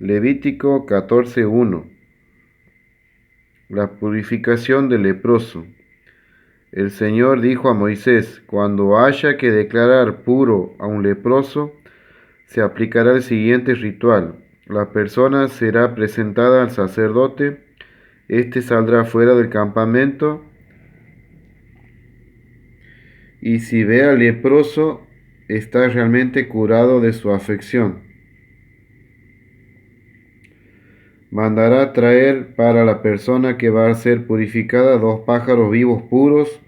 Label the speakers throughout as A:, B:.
A: Levítico 14:1. La purificación del leproso. El Señor dijo a Moisés: cuando haya que declarar puro a un leproso, se aplicará el siguiente ritual. La persona será presentada al sacerdote. Este saldrá fuera del campamento y si ve al leproso, está realmente curado de su afección. Mandará traer para la persona que va a ser purificada 2 pájaros vivos puros,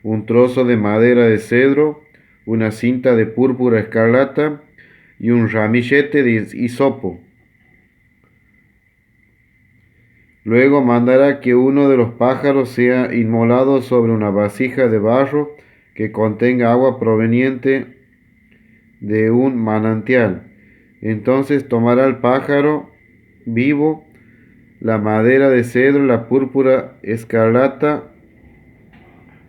A: un trozo de madera de cedro, una cinta de púrpura escarlata y un ramillete de hisopo. Luego mandará que uno de los pájaros sea inmolado sobre una vasija de barro que contenga agua proveniente de un manantial. Entonces tomará el pájaro vivo, la madera de cedro, la púrpura escarlata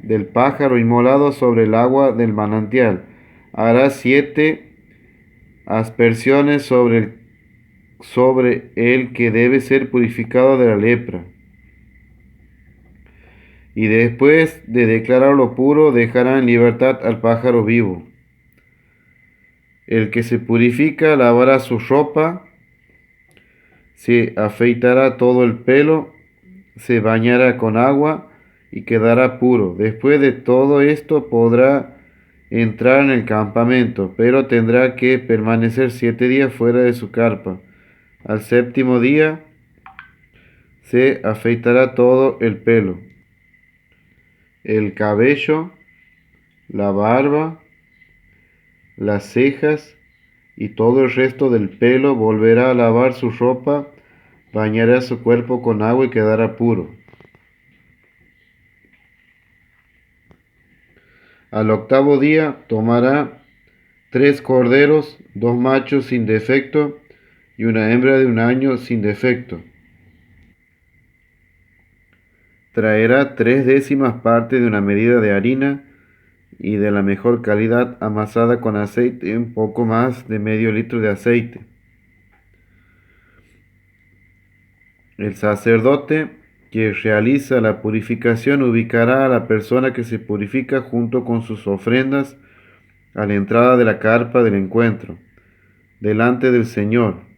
A: del pájaro inmolado sobre el agua del manantial. Hará 7 aspersiones sobre el que debe ser purificado de la lepra. Y después de declararlo puro, dejará en libertad al pájaro vivo. El que se purifica lavará su ropa, se afeitará todo el pelo, se bañará con agua y quedará puro. Después de todo esto podrá entrar en el campamento, pero tendrá que permanecer 7 días fuera de su carpa. Al 7º día se afeitará todo el pelo, el cabello, la barba, las cejas y todo el resto del pelo. Volverá a lavar su ropa, bañará su cuerpo con agua y quedará puro. Al 8º día tomará 3 corderos, 2 machos sin defecto y una hembra de 1 año sin defecto. Traerá 3/10 partes de una medida de harina y de la mejor calidad amasada con aceite y un poco más de medio litro de aceite. El sacerdote que realiza la purificación ubicará a la persona que se purifica junto con sus ofrendas a la entrada de la carpa del encuentro, delante del Señor.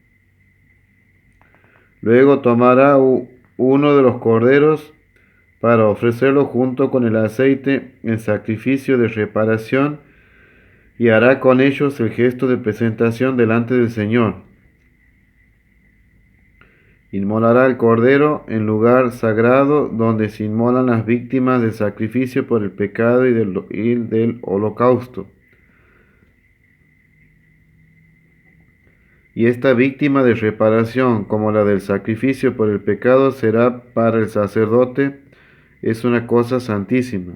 A: Luego tomará uno de los corderos para ofrecerlo junto con el aceite en sacrificio de reparación y hará con ellos el gesto de presentación delante del Señor. Inmolará el cordero en lugar sagrado donde se inmolan las víctimas del sacrificio por el pecado y del holocausto. Y esta víctima de reparación, como la del sacrificio por el pecado, será para el sacerdote, es una cosa santísima.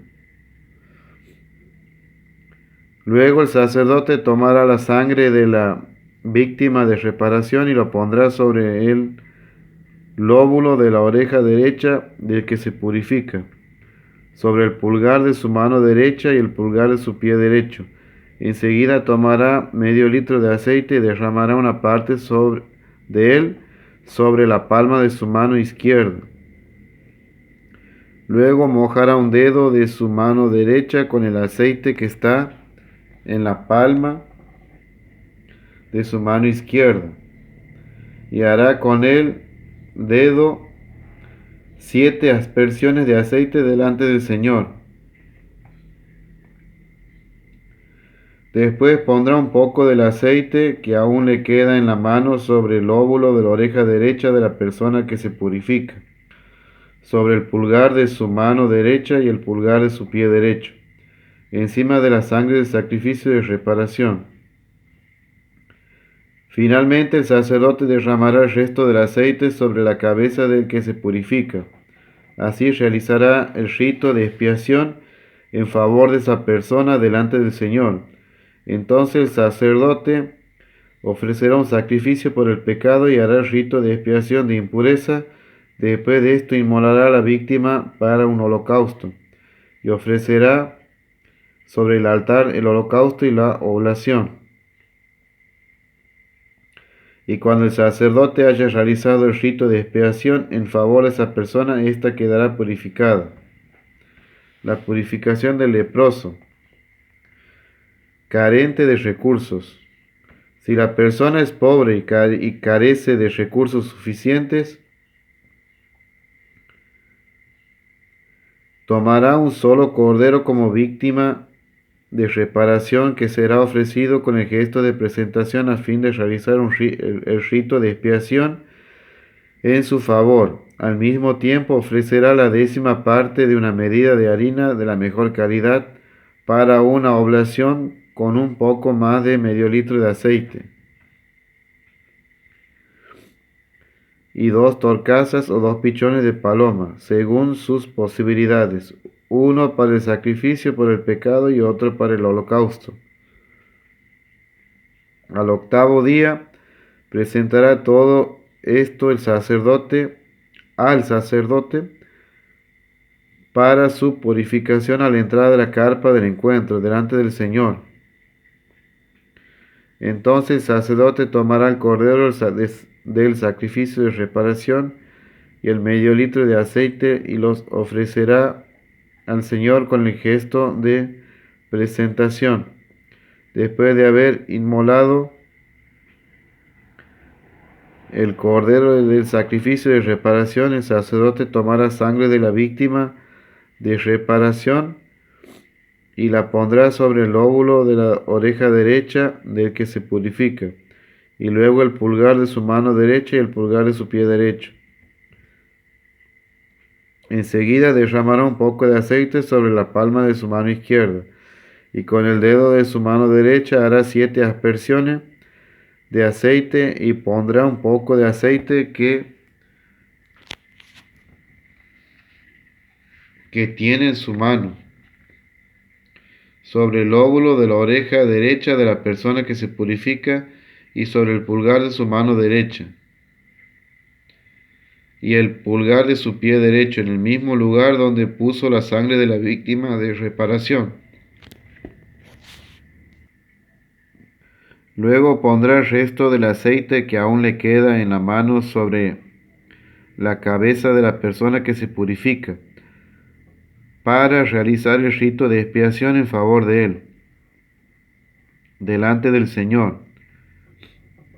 A: Luego el sacerdote tomará la sangre de la víctima de reparación y lo pondrá sobre el lóbulo de la oreja derecha del que se purifica, sobre el pulgar de su mano derecha y el pulgar de su pie derecho. Enseguida tomará medio litro de aceite y derramará una parte de él sobre la palma de su mano izquierda. Luego mojará un dedo de su mano derecha con el aceite que está en la palma de su mano izquierda y hará con el dedo 7 aspersiones de aceite delante del Señor. Después pondrá un poco del aceite que aún le queda en la mano sobre el lóbulo de la oreja derecha de la persona que se purifica, sobre el pulgar de su mano derecha y el pulgar de su pie derecho, encima de la sangre del sacrificio de reparación. Finalmente el sacerdote derramará el resto del aceite sobre la cabeza del que se purifica. Así realizará el rito de expiación en favor de esa persona delante del Señor. Entonces el sacerdote ofrecerá un sacrificio por el pecado y hará el rito de expiación de impureza. Después de esto inmolará a la víctima para un holocausto y ofrecerá sobre el altar el holocausto y la oblación. Y cuando el sacerdote haya realizado el rito de expiación en favor de esa persona, ésta quedará purificada. La purificación del leproso, carente de recursos. Si la persona es pobre y carece de recursos suficientes, tomará un solo cordero como víctima de reparación que será ofrecido con el gesto de presentación a fin de realizar el rito de expiación en su favor. Al mismo tiempo ofrecerá la 10ª parte de una medida de harina de la mejor calidad para una oblación con un poco más de medio litro de aceite, y 2 torcasas o 2 pichones de paloma, según sus posibilidades, uno para el sacrificio por el pecado y otro para el holocausto. Al 8º día presentará todo esto al sacerdote para su purificación a la entrada de la carpa del encuentro delante del Señor. Entonces el sacerdote tomará el cordero del sacrificio de reparación y el medio litro de aceite y los ofrecerá al Señor con el gesto de presentación. Después de haber inmolado el cordero del sacrificio de reparación, el sacerdote tomará sangre de la víctima de reparación y la pondrá sobre el lóbulo de la oreja derecha del que se purifica, y luego el pulgar de su mano derecha y el pulgar de su pie derecho. Enseguida derramará un poco de aceite sobre la palma de su mano izquierda, y con el dedo de su mano derecha hará 7 aspersiones de aceite y pondrá un poco de aceite que tiene en su mano sobre el lóbulo de la oreja derecha de la persona que se purifica y sobre el pulgar de su mano derecha y el pulgar de su pie derecho, en el mismo lugar donde puso la sangre de la víctima de reparación. Luego pondrá el resto del aceite que aún le queda en la mano sobre la cabeza de la persona que se purifica, para realizar el rito de expiación en favor de él, delante del Señor.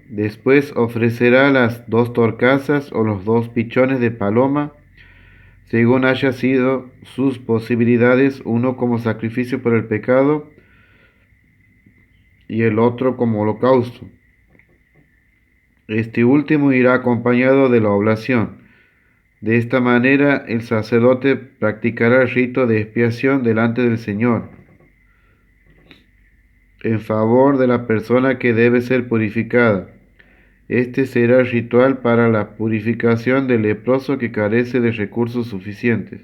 A: Después ofrecerá las 2 torcasas o los 2 pichones de paloma, según haya sido sus posibilidades, uno como sacrificio por el pecado y el otro como holocausto. Este último irá acompañado de la oblación. De esta manera el sacerdote practicará el rito de expiación delante del Señor en favor de la persona que debe ser purificada. Este será el ritual para la purificación del leproso que carece de recursos suficientes.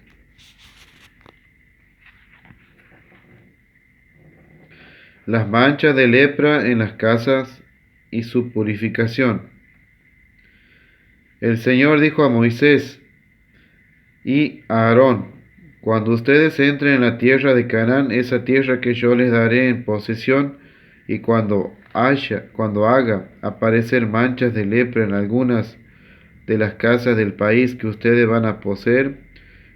A: Las manchas de lepra en las casas y su purificación. El Señor dijo a Moisés y a Aarón: cuando ustedes entren en la tierra de Canaán, esa tierra que yo les daré en posesión, y cuando haga aparecer manchas de lepra en algunas de las casas del país que ustedes van a poseer,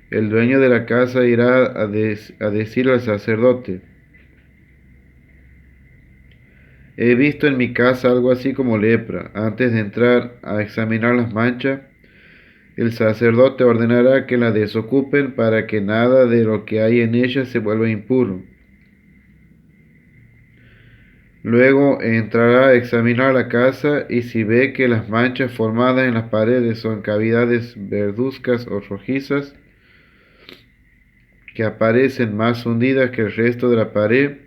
A: el dueño de la casa irá a decir al sacerdote: he visto en mi casa algo así como lepra. Antes de entrar a examinar las manchas, el sacerdote ordenará que la desocupen para que nada de lo que hay en ella se vuelva impuro. Luego entrará a examinar la casa, y si ve que las manchas formadas en las paredes son cavidades verduzcas o rojizas, que aparecen más hundidas que el resto de la pared,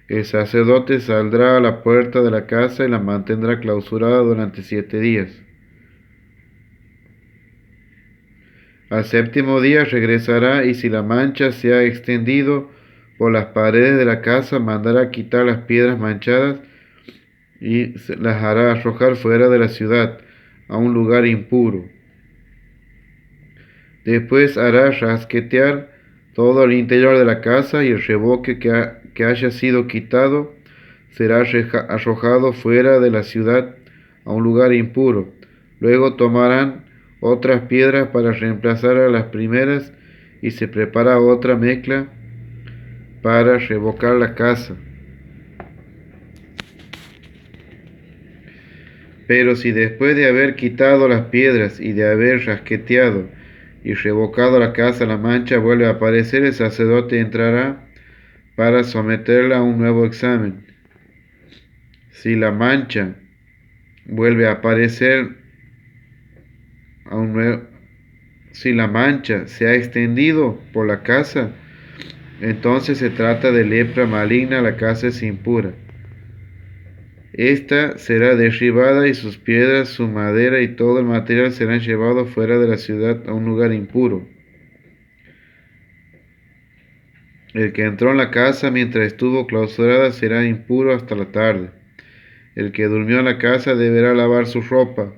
A: el sacerdote saldrá a la puerta de la casa y la mantendrá clausurada durante 7 días. Al 7º día regresará, y si la mancha se ha extendido por las paredes de la casa, mandará quitar las piedras manchadas y las hará arrojar fuera de la ciudad, a un lugar impuro. Después hará rasquetear todo el interior de la casa, y el reboque que haya sido quitado será arrojado fuera de la ciudad a un lugar impuro. Luego tomarán otras piedras para reemplazar a las primeras y se prepara otra mezcla para revocar la casa. Pero si después de haber quitado las piedras y de haber rasqueteado y revocado la casa, la mancha vuelve a aparecer, el sacerdote entrará para someterla a un nuevo examen. Si la mancha vuelve a aparecer si la mancha se ha extendido por la casa, entonces se trata de lepra maligna, la casa es impura. Esta será derribada y sus piedras, su madera y todo el material serán llevados fuera de la ciudad a un lugar impuro. El que entró en la casa mientras estuvo clausurada será impuro hasta la tarde. El que durmió en la casa deberá lavar su ropa.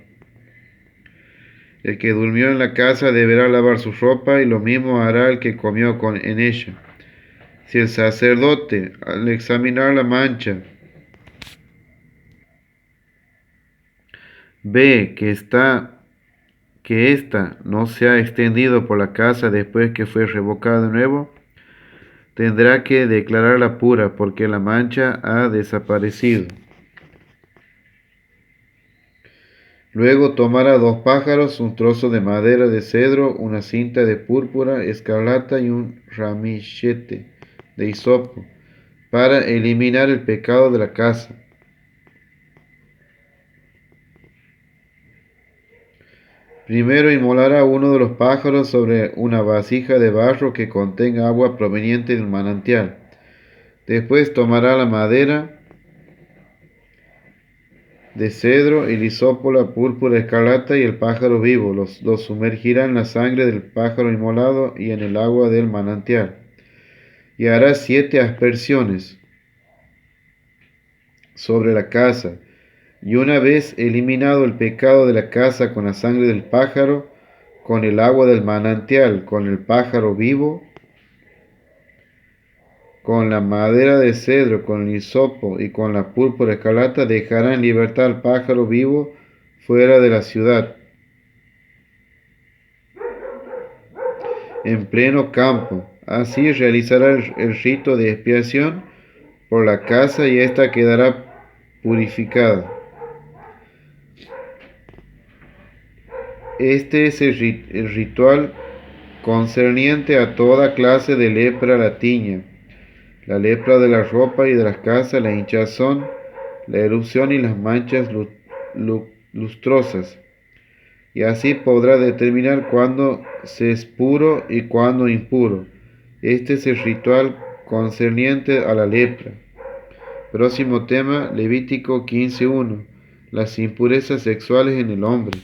A: El que durmió en la casa deberá lavar su ropa, y lo mismo hará el que comió en ella. Si el sacerdote, al examinar la mancha, ve que ésta no se ha extendido por la casa después que fue revocada de nuevo, tendrá que declararla pura, porque la mancha ha desaparecido. Luego tomará 2 pájaros, un trozo de madera de cedro, una cinta de púrpura, escarlata y un ramillete de hisopo, para eliminar el pecado de la casa. Primero inmolará uno de los pájaros sobre una vasija de barro que contenga agua proveniente del manantial. Después tomará la madera de cedro, el hisopo, la púrpura escarlata y el pájaro vivo. Los sumergirá en la sangre del pájaro inmolado y en el agua del manantial. Y hará 7 aspersiones sobre la casa. Y una vez eliminado el pecado de la casa con la sangre del pájaro, con el agua del manantial, con el pájaro vivo, con la madera de cedro, con el hisopo y con la púrpura escarlata, dejará en libertad al pájaro vivo fuera de la ciudad, en pleno campo. Así realizará el rito de expiación por la casa y ésta quedará purificada. Este es el ritual concerniente a toda clase de lepra: la tiña, la lepra de la ropa y de las casas, la hinchazón, la erupción y las manchas lustrosas. Y así podrá determinar cuándo se es puro y cuándo impuro. Este es el ritual concerniente a la lepra. Próximo tema, Levítico 15:1. Las impurezas sexuales en el hombre.